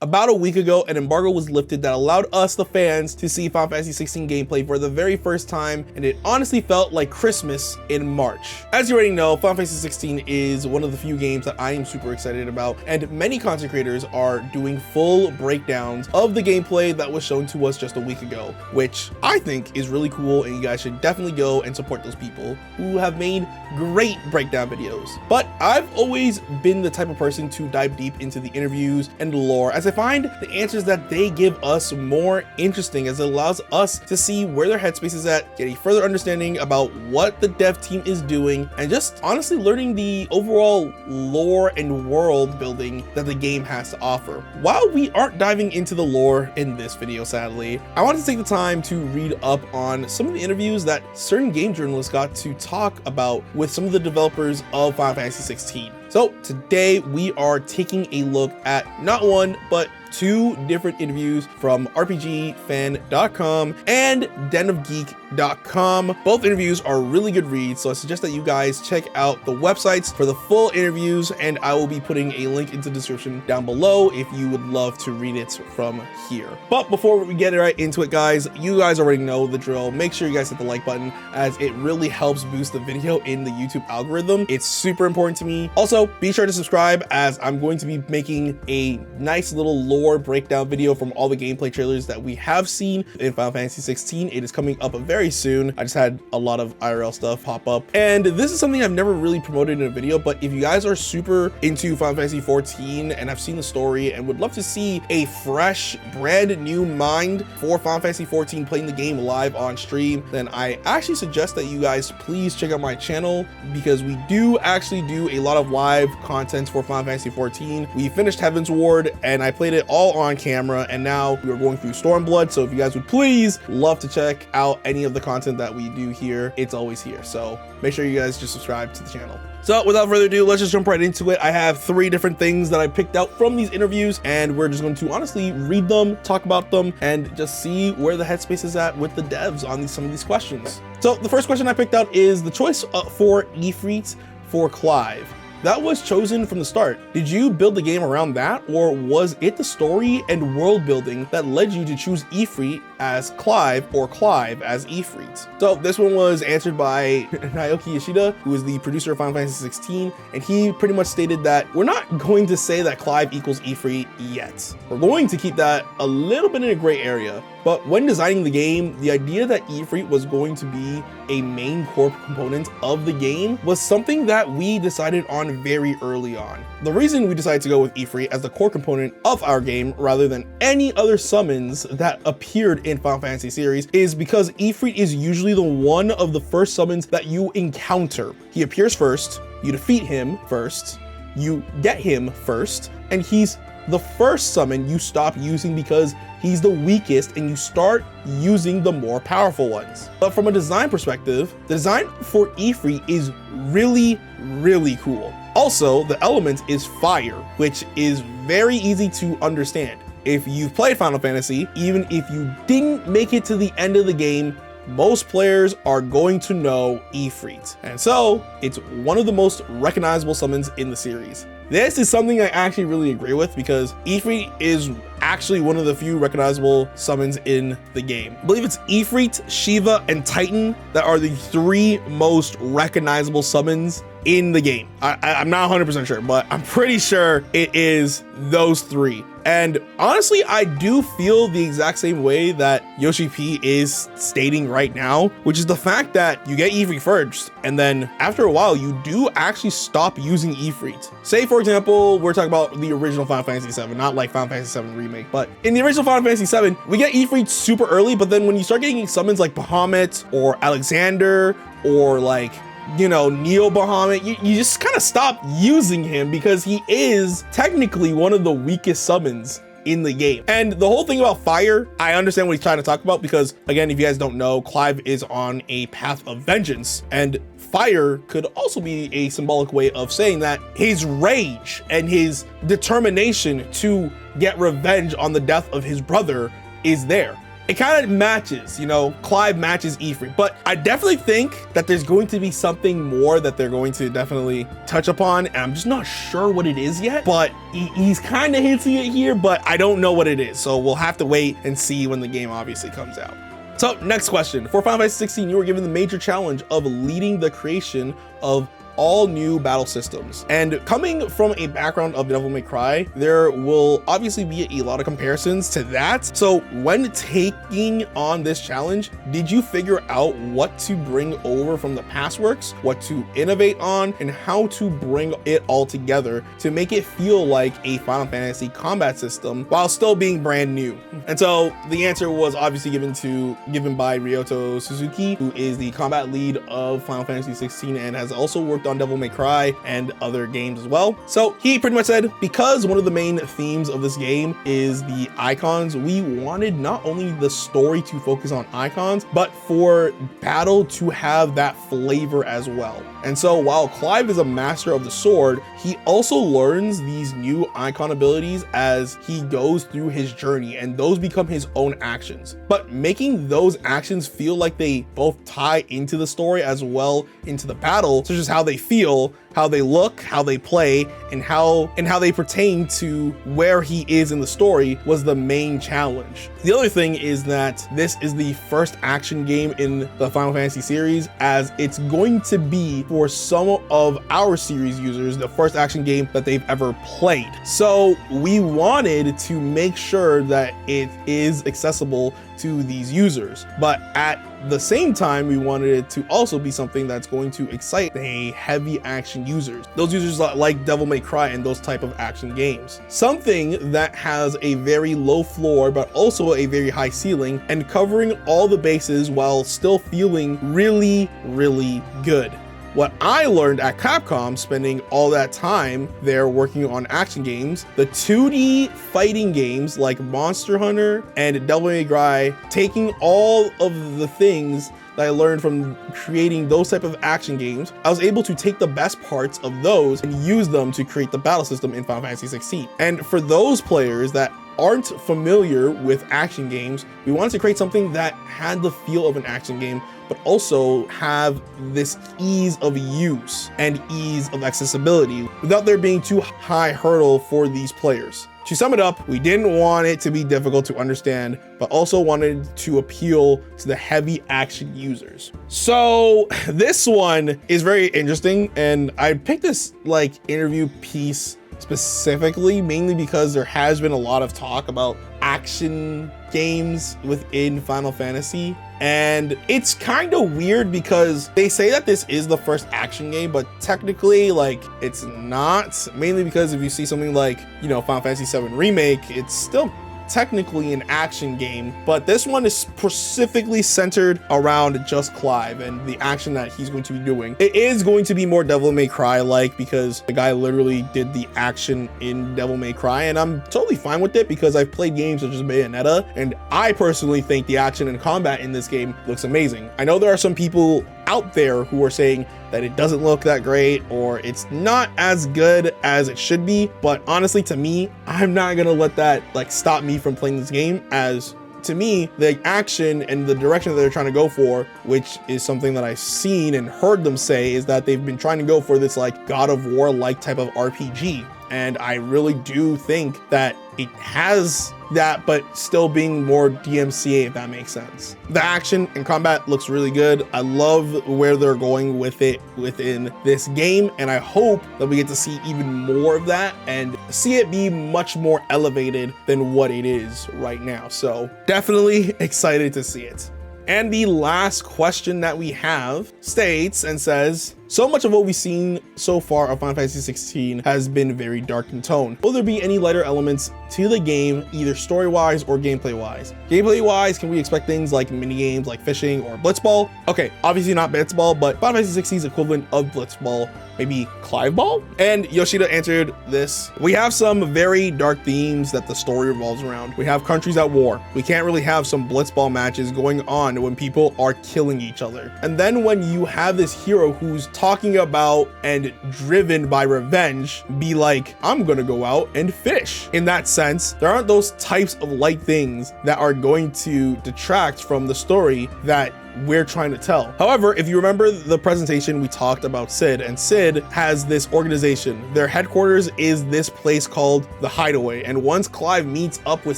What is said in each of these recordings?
About a week ago, an embargo was lifted that allowed us, the fans, to see Final Fantasy 16 gameplay for the very first time, and it honestly felt like Christmas in March. As you already know, Final Fantasy 16 is one of the few games that I am super excited about, and many content creators are doing full breakdowns of the gameplay that was shown to us just a week ago, which I think is really cool, and you guys should definitely go and support those people who have made great breakdown videos. But I've always been the type of person to dive deep into the interviews and lore, as I find the answers that they give us more interesting, as it allows us to see where their headspace is at, get a further understanding about what the dev team is doing, and just honestly learning the overall lore and world building that the game has to offer. While we aren't diving into the lore in this video, sadly, I wanted to take the time to read up on some of the interviews that certain game journalists got to talk about with some of the developers of Final Fantasy 16. So today we are taking a look at not one, but two different interviews from RPGFan.com and denofgeek.com. Both interviews are really good reads, so I suggest that you guys check out the websites for the full interviews, and I will be putting a link into the description down below if you would love to read it from here. But before we get right into it, guys, you guys already know the drill. Make sure you guys hit the like button, as it really helps boost the video in the YouTube algorithm. It's super important to me. Also, be sure to subscribe, as I'm going to be making a nice little lore breakdown video from all the gameplay trailers that we have seen in Final Fantasy 16. It is coming up very soon. I just had a lot of IRL stuff pop up, and this is something I've never really promoted in a video, but if you guys are super into Final Fantasy 14 and have seen the story and would love to see a fresh, brand new mind for Final Fantasy 14 playing the game live on stream, then I actually suggest that you guys please check out my channel, because we do actually do a lot of live content for Final Fantasy 14. We finished Heaven's Ward and I played it all on camera, and now we are going through Stormblood. So if you guys would please love to check out any of the content that we do here, it's always here. So make sure you guys just subscribe to the channel. So without further ado, let's just jump right into it. I have three different things that I picked out from these interviews, and we're just going to honestly read them, talk about them, and just see where the headspace is at with the devs on some of these questions. So the first question I picked out is the choice for Ifrit for Clive. That was chosen from the start. Did you build the game around that, or was it the story and world building that led you to choose Ifrit as Clive or Clive as Ifrit? So this one was answered by Naoki Yoshida, who is the producer of Final Fantasy 16, and he pretty much stated that we're not going to say that Clive equals Ifrit yet. We're going to keep that a little bit in a gray area. But when designing the game, the idea that Ifrit was going to be a main core component of the game was something that we decided on very early on. The reason we decided to go with Ifrit as the core component of our game rather than any other summons that appeared in Final Fantasy series is because Ifrit is usually the one of the first summons that you encounter. He appears first, you defeat him first, you get him first, and he's the first summon you stop using because he's the weakest and you start using the more powerful ones. But from a design perspective, the design for Ifrit is really, really cool. Also, the element is fire, which is very easy to understand. If you've played Final Fantasy, even if you didn't make it to the end of the game, most players are going to know Ifrit. And so it's one of the most recognizable summons in the series. This is something I actually really agree with, because Ifrit is actually one of the few recognizable summons in the game. I believe it's Ifrit, Shiva, and Titan that are the three most recognizable summons in the game. I'm not 100% sure, but I'm pretty sure it is those three. And honestly, I do feel the exact same way that Yoshi P is stating right now, which is the fact that you get Ifrit first, and then after a while, you do actually stop using Ifrit. Say, for example, we're talking about the original Final Fantasy VII, not like Final Fantasy VII Remake, but in the original Final Fantasy VII, we get Ifrit super early, but then when you start getting summons like Bahamut or Alexander or like, you know, Neo Bahamut, you just kind of stop using him because he is technically one of the weakest summons in the game. And the whole thing about fire, I understand what he's trying to talk about, because again, if you guys don't know, Clive is on a path of vengeance, and fire could also be a symbolic way of saying that his rage and his determination to get revenge on the death of his brother is there. it kind of matches, you know, Clive matches Ifrit, but I definitely think that there's going to be something more that they're going to definitely touch upon, and I'm just not sure what it is yet, but he's kind of hinting it here, but I don't know what it is, so we'll have to wait and see when the game obviously comes out. So next question, for Final Fantasy 16, you were given the major challenge of leading the creation of all new battle systems. And coming from a background of Devil May Cry, there will obviously be a lot of comparisons to that. So when taking on this challenge, did you figure out what to bring over from the past works, what to innovate on, and how to bring it all together to make it feel like a Final Fantasy combat system while still being brand new? And so the answer was obviously given by Ryoto Suzuki, who is the combat lead of Final Fantasy 16 and has also worked on Devil May Cry and other games as well. So he pretty much said, because one of the main themes of this game is the icons, we wanted not only the story to focus on icons, but for battle to have that flavor as well. And so while Clive is a master of the sword, he also learns these new icon abilities as he goes through his journey, and those become his own actions. But making those actions feel like they both tie into the story as well into the battle, such as how they feel, how they look, how they play, and how they pertain to where he is in the story, was the main challenge. The other thing is that this is the first action game in the Final Fantasy series, as it's going to be, for some of our series users, the first action game that they've ever played. So we wanted to make sure that it is accessible to these users, but at the same time, we wanted it to also be something that's going to excite the heavy action users, those users that like Devil May Cry and those type of action games. Something that has a very low floor, but also a very high ceiling, and covering all the bases while still feeling really, really good. What I learned at Capcom, spending all that time there working on action games, the 2D fighting games like Monster Hunter and Devil May Cry, taking all of the things that I learned from creating those type of action games, I was able to take the best parts of those and use them to create the battle system in Final Fantasy 16. And for those players that aren't familiar with action games, we wanted to create something that had the feel of an action game, but also have this ease of use and ease of accessibility without there being too high hurdle for these players. To sum it up, we didn't want it to be difficult to understand, but also wanted to appeal to the heavy action users. So this one is very interesting, and I picked this like interview piece specifically mainly because there has been a lot of talk about action games within Final Fantasy, and it's kind of weird because they say that this is the first action game, but technically like it's not, mainly because if you see something like, you know, Final Fantasy VII Remake, it's still technically an action game, but this one is specifically centered around just Clive and the action that he's going to be doing. It is going to be more Devil May Cry like, because the guy literally did the action in Devil May Cry, and I'm totally fine with it because I've played games such as Bayonetta, and I personally think the action and combat in this game looks amazing. I know there are some people out there who are saying that it doesn't look that great or it's not as good as it should be, but honestly, to me, I'm not gonna let that like stop me from playing this game, as to me, the action and the direction that they're trying to go for, which is something that I've seen and heard them say, is that they've been trying to go for this like God of War like type of RPG. And I really do think that it has that, but still being more DMCA, if that makes sense. The action and combat looks really good. I love where they're going with it within this game, and I hope that we get to see even more of that and see it be much more elevated than what it is right now. So definitely excited to see it. And the last question that we have states and says, so much of what we've seen so far of Final Fantasy 16 has been very dark in tone. Will there be any lighter elements to the game, either story-wise or gameplay-wise? Gameplay-wise, can we expect things like mini-games like fishing or blitzball? Okay, obviously not blitzball, but Final Fantasy 16's equivalent of blitzball, maybe Clive Ball? And Yoshida answered this: we have some very dark themes that the story revolves around. We have countries at war. We can't really have some blitzball matches going on when people are killing each other. And then when you have this hero who's talking about and driven by revenge be like, I'm gonna go out and fish? In that sense, there aren't those types of light things that are going to detract from the story that we're trying to tell. However, if you remember the presentation, we talked about Sid, and Sid has this organization. Their headquarters is this place called the Hideaway. And once Clive meets up with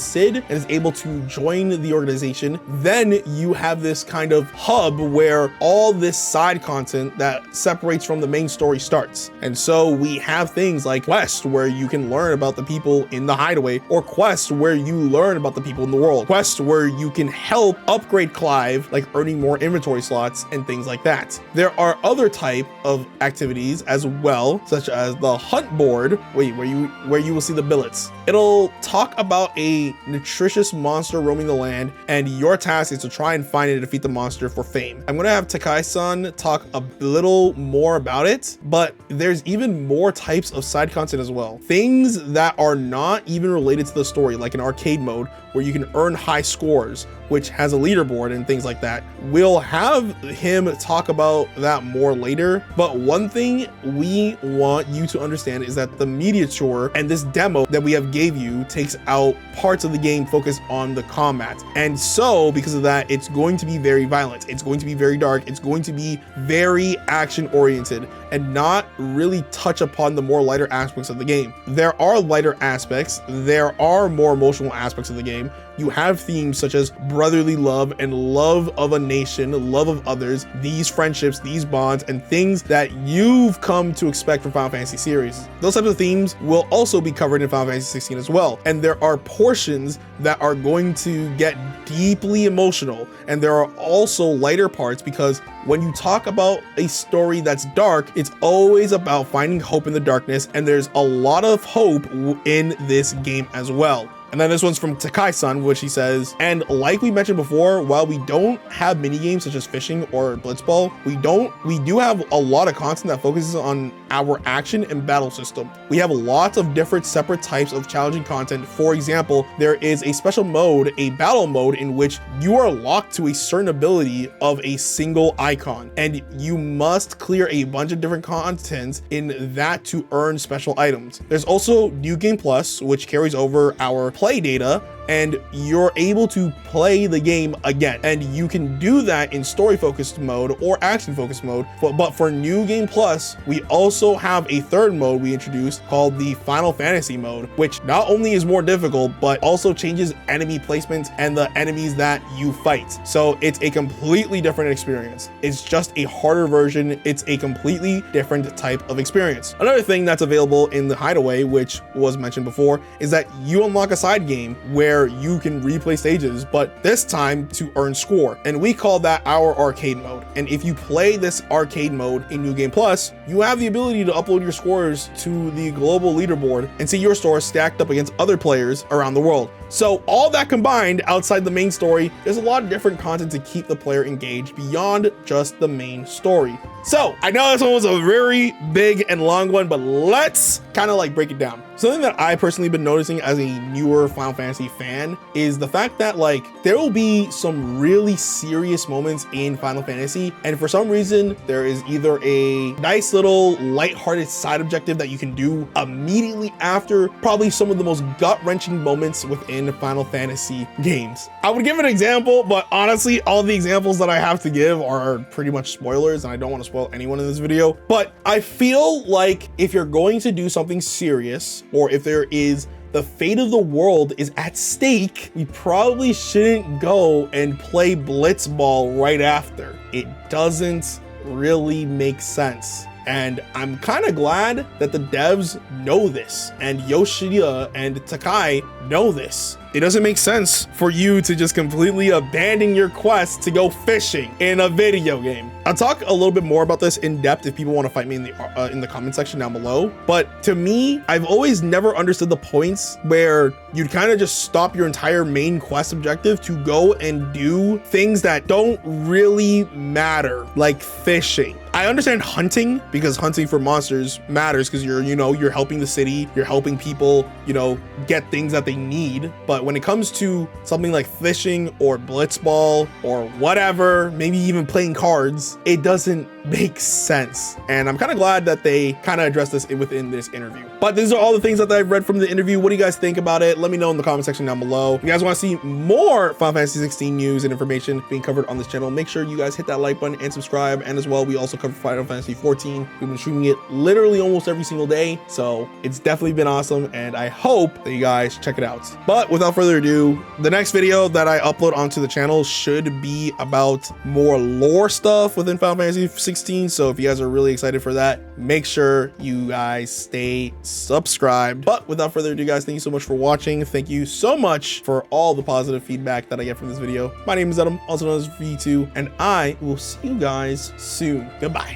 Sid and is able to join the organization, then you have this kind of hub where all this side content that separates from the main story starts. And so we have things like quests where you can learn about the people in the Hideaway, or quests where you learn about the people in the world, quests where you can help upgrade Clive, like earning more inventory slots and things like that. There are other type of activities as well, such as the hunt board, where you will see the billets. It'll talk about a nutritious monster roaming the land, and your task is to try and find and defeat the monster for fame. I'm gonna have Takai-san talk a little more about it, but there's even more types of side content as well. Things that are not even related to the story, like an arcade mode where you can earn high scores, which has a leaderboard and things like that. We'll have him talk about that more later, but one thing we want you to understand is that the media tour and this demo that we have gave you takes out parts of the game focused on the combat. And so because of that, it's going to be very violent. It's going to be very dark. It's going to be very action oriented and not really touch upon the more lighter aspects of the game. There are lighter aspects. There are more emotional aspects of the game. You have themes such as brotherly love and love of a nation, love of others, these friendships, these bonds, and things that you've come to expect from Final Fantasy series. Those types of themes will also be covered in Final Fantasy 16 as well. And there are portions that are going to get deeply emotional. And there are also lighter parts, because when you talk about a story that's dark, it's always about finding hope in the darkness. And there's a lot of hope in this game as well. And then this one's from Takai-san, which he says, and like we mentioned before, while we don't have mini games such as fishing or blitzball, we do have a lot of content that focuses on our action and battle system. We have lots of different separate types of challenging content. For example, there is a special mode, a battle mode, in which you are locked to a certain ability of a single icon, and you must clear a bunch of different contents in that to earn special items. There's also New Game Plus, which carries over our play data, and you're able to play the game again. And you can do that in story focused mode or action focused mode. But for New Game Plus, we also have a third mode we introduced called the Final Fantasy mode, which not only is more difficult, but also changes enemy placement and the enemies that you fight. So it's a completely different experience. It's just a harder version. It's a completely different type of experience. Another thing that's available in the Hideaway, which was mentioned before, is that you unlock a side game where you can replay stages, but this time to earn score. And we call that our arcade mode. And if you play this arcade mode in New Game Plus, you have the ability to upload your scores to the global leaderboard and see your score stacked up against other players around the world. So all that combined, outside the main story, there's a lot of different content to keep the player engaged beyond just the main story. So I know this one was a very big and long one, but let's kind of like break it down. Something that I personally been noticing as a newer Final Fantasy fan is the fact that like there will be some really serious moments in Final Fantasy, and for some reason there is either a nice little lighthearted side objective that you can do immediately after probably some of the most gut-wrenching moments within Final Fantasy games. I would give an example, but honestly all the examples that I have to give are pretty much spoilers, and I don't want to spoil anyone in this video. But I feel like if you're going to do something serious, or if there is the fate of the world is at stake, we probably shouldn't go and play Blitzball right after. It doesn't really make sense. And I'm kind of glad that the devs know this, and Yoshida and Takai know this. It doesn't make sense for you to just completely abandon your quest to go fishing in a video game. I'll talk a little bit more about this in depth if people want to fight me in the comment section down below. But to me, I've always never understood the points where you'd kind of just stop your entire main quest objective to go and do things that don't really matter, like fishing. I understand hunting, because hunting for monsters matters, because you're helping the city, you're helping people, get things that they need. But when it comes to something like fishing or blitzball or whatever, maybe even playing cards, it doesn't make sense. And I'm kind of glad that they kind of addressed this within this interview. But these are all the things that I've read from the interview. What do you guys think about it? Let me know in the comment section down below. If you guys want to see more Final Fantasy 16 news and information being covered on this channel, make sure you guys hit that like button and subscribe. And as well, we also cover Final Fantasy 14. We've been streaming it literally almost every single day, so it's definitely been awesome, and I hope that you guys check it out. But without further ado, the next video that I upload onto the channel should be about more lore stuff within Final Fantasy 16. So if you guys are really excited for that, make sure you guys stay subscribed. But without further ado, guys, thank you so much for watching. Thank you so much for all the positive feedback that I get from this video. My name is Adam, also known as V2, and I will see you guys soon. Goodbye.